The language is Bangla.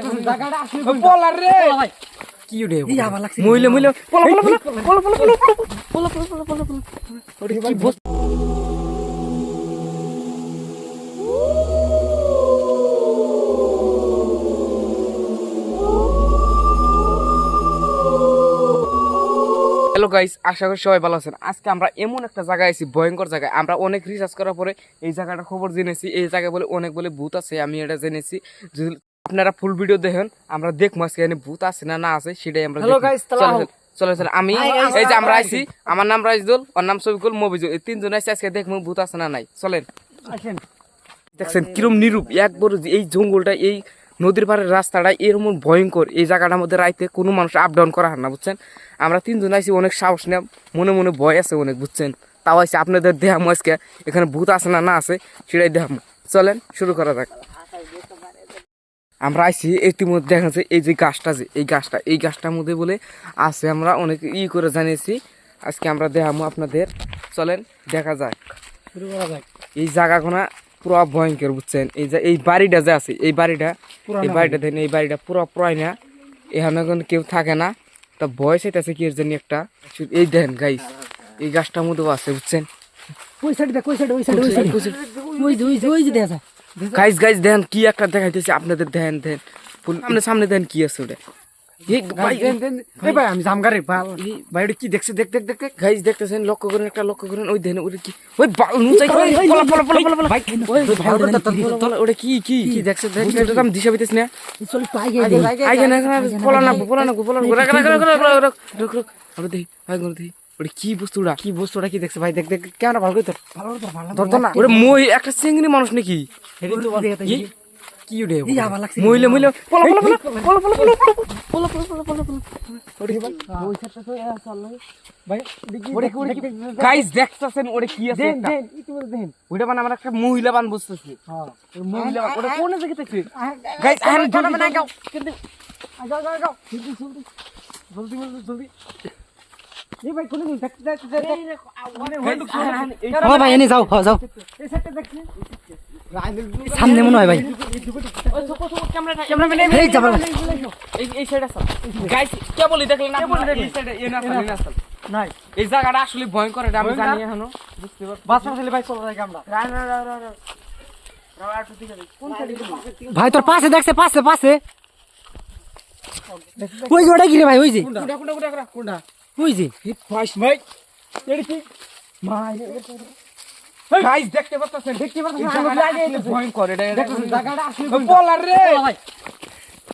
দেখতেছেন জায়গাটা আসলে বলার রে ভাই কি উড়ে এই আবার লাগছে মইলে পলা ওরে কি বস হ্যালো গাইস, আশা করি সবাই ভালো আছেন। আজকে আমরা এমন একটা জায়গায় আছি, ভয়ঙ্কর জায়গায়। আমরা অনেক রিসার্চ করার পরে এই জায়গাটার খবর জেনেছি। এই জায়গায় বলে ভূত আছে, আমি এটা জেনেছি। যদি আপনারা ফুল ভিডিও দেখেন, আমরা দেখবো আজকে এখানে ভূত আছে না আছে সেটাই আমরা। হ্যালো গাইস, চলো আমি এই যে আমরা আইছি, আমার নাম রাইজুল, ওর নাম সবিকুল, মবিজুল, এই তিনজন আইছি আজকে দেখবো ভূত আছে না নাই। চলেন আসেন। দেখছেন কিরম নিরূপ একবার এই জঙ্গলটা, এই নদীর পাড়ের রাস্তাটা এরকম ভয়ঙ্কর। এই জায়গাটার মধ্যে রাইতে কোনো মানুষ আপ ডাউন করা হয় না, বুঝছেন। আমরা তিনজন আইছি, অনেক সাহস নেই, মনে মনে ভয় আছে অনেক, বুঝছেন। তাও আইসি আপনাদের দেখামো আজকে এখানে ভূত আছে না না আছে সেটাই দেখামো। চলেন শুরু করা যাক। আমরা আইসি ইতিমধ্যে দেখা যাচ্ছে এই যে গাছটা, যে এই গাছটার মধ্যে বলে আছে, আমরা অনেক করে জানিয়েছি। আজকে আমরা দেখামো আপনাদের, চলেন দেখা যাক, শুরু করা যাক। এই জায়গাগুনা পুরো ভয়ঙ্কর, বুঝছেন। এই যে এই বাড়িটা যে আছে, এই বাড়িটা দেখেন, এই বাড়িটা পুরো প্রায় না, এখানে কোনো কেউ থাকে না। তা ভয় চাইতেছে কি জানি একটা। এই দেখেন গাইস, এই গাছটার মধ্যেও আছে, বুঝছেন। গাইস দেখেন কি একটা দেখাইতেছে আপনাদের, দেখেন সামনে দেখেন কি আছে ওটা। আমি জামগারে ভাই কি দেখছে, দেখ গাইস দেখতেছেন, লক্ষ্য করেন ওই দেন ওটা কি, ওই ওটা কি দেখছে, আমি দিশা পাইতেছি না। কি বস্তুটা কি দেখছে ভাই, দেখ কেন ভালো করে ধরতো না। ওটা মই একটা চিংড়ি মানুষ নাকি কি উঠে মহিলা গাইস দেখতেছেন ওরে কি আছে, ওইটা মানে আমার একটা মহিলা বান বুঝতেছি, মহিলা ওটা কোন জায়গা থেকে গাইস আমি জলদি গাও জলদি এই ভাই কোন ভাই এনে যাও এই সাইডটা দেখছি সামনে মনে হয় ভাই, এই সাইড আছে গাইস, কে বলি দেখলেন না, এই সাইডে এ না নাই, এই জায়গাটা আসলে ভয়ঙ্কর, এটা আমি জানি এখনো, বুঝতে পারছি। বাস আসলে ভাই চলো যাই আমরা ভাই, তোর পাশে দেখছে, পাশে ওই যে ওটা কি রে ভাই, ওই যে কোনটা ওই যে ভাই এটা কি ভাই, গাইস দেখতে পাচ্ছেন ভয়ঙ্কর, এটা জায়গাটা আসলে বলার রে ভাই